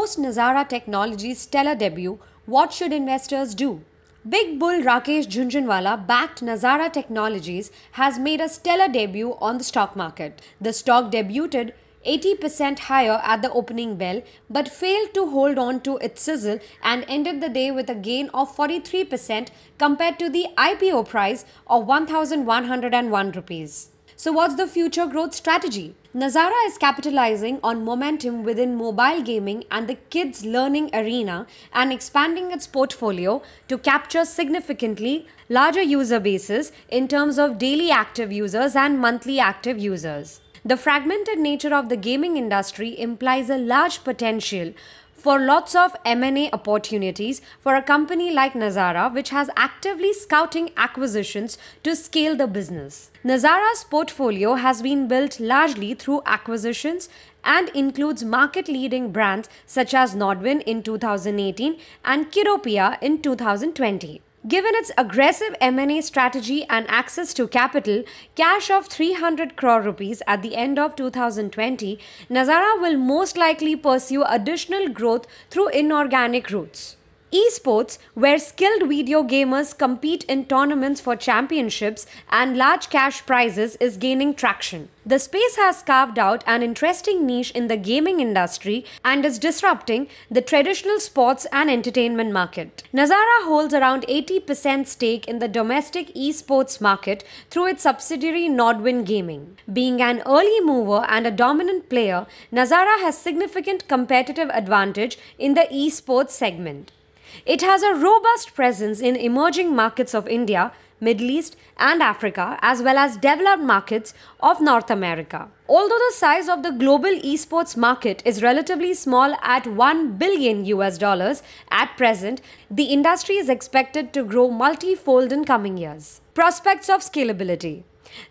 Post Nazara Technologies' stellar debut, what should investors do? Big bull Rakesh Jhunjhunwala backed Nazara Technologies has made a stellar debut on the stock market. The stock debuted 80% higher at the opening bell but failed to hold on to its sizzle and ended the day with a gain of 43% compared to the IPO price of 1,101 rupees. So what's the future growth strategy? Nazara is capitalizing on momentum within mobile gaming and the kids learning arena and expanding its portfolio to capture significantly larger user bases in terms of daily active users and monthly active users. The fragmented nature of the gaming industry implies a large potential for lots of M&A opportunities for a company like Nazara, which has actively scouting acquisitions to scale the business. Nazara's portfolio has been built largely through acquisitions and includes market-leading brands such as Norwin in 2018 and Kiddopia in 2020. Given its aggressive M&A strategy and access to capital, cash of 300 crore rupees at the end of 2020, Nazara will most likely pursue additional growth through inorganic routes. Esports, where skilled video gamers compete in tournaments for championships and large cash prizes, is gaining traction. The space has carved out an interesting niche in the gaming industry and is disrupting the traditional sports and entertainment market. Nazara holds around 80% stake in the domestic esports market through its subsidiary Norwin Gaming. Being an early mover and a dominant player, Nazara has significant competitive advantage in the esports segment. It has a robust presence in emerging markets of India, Middle East and Africa, as well as developed markets of North America. Although the size of the global esports market is relatively small at $1 billion at present, the industry is expected to grow multi-fold in coming years. Prospects of scalability.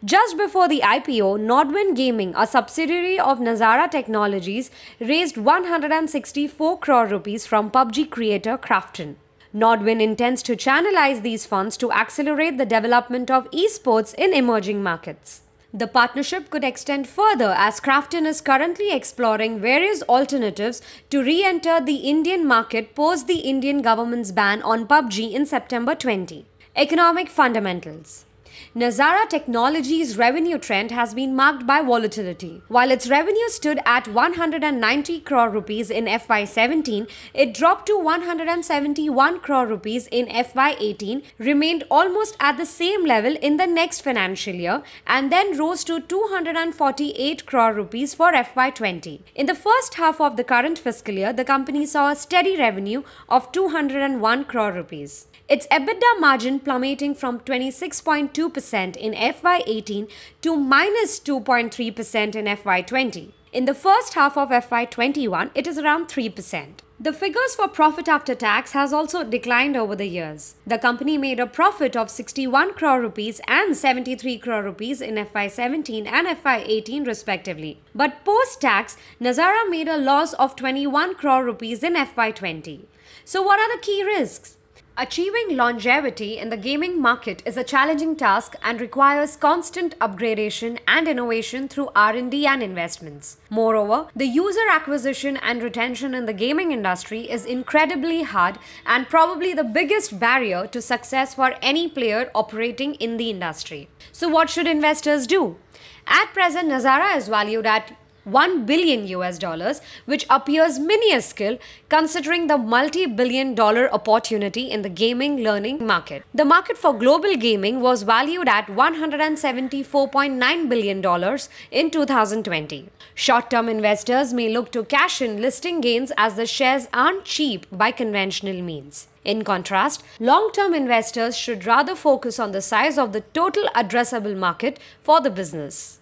Just before the IPO, Norwin Gaming, a subsidiary of Nazara Technologies, raised 164 crore rupees from PUBG creator Krafton. Norwin intends to channelize these funds to accelerate the development of esports in emerging markets. The partnership could extend further as Krafton is currently exploring various alternatives to re-enter the Indian market post the Indian government's ban on PUBG in September 20. Economic fundamentals. Nazara Technologies' revenue trend has been marked by volatility. While its revenue stood at 190 crore rupees in FY17, it dropped to 171 crore rupees in FY18, remained almost at the same level in the next financial year, and then rose to 248 crore rupees for FY20. In the first half of the current fiscal year, the company saw a steady revenue of 201 crore rupees. Its EBITDA margin plummeting from 26.2% in FY18 to minus 2.3% in FY20. In the first half of FY21, it is around 3%. The figures for profit after tax has also declined over the years. The company made a profit of 61 crore rupees and 73 crore rupees in FY17 and FY18 respectively. But post-tax, Nazara made a loss of 21 crore rupees in FY20. So what are the key risks? Achieving longevity in the gaming market is a challenging task and requires constant upgradation and innovation through R&D and investments. Moreover, the user acquisition and retention in the gaming industry is incredibly hard and probably the biggest barrier to success for any player operating in the industry. So what should investors do? At present, Nazara is valued at $1 billion, which appears minuscule considering the multi-billion-dollar opportunity in the gaming learning market. The market for global gaming was valued at $174.9 billion in 2020. Short-term investors may look to cash in listing gains as the shares aren't cheap by conventional means. In contrast, long-term investors should rather focus on the size of the total addressable market for the business.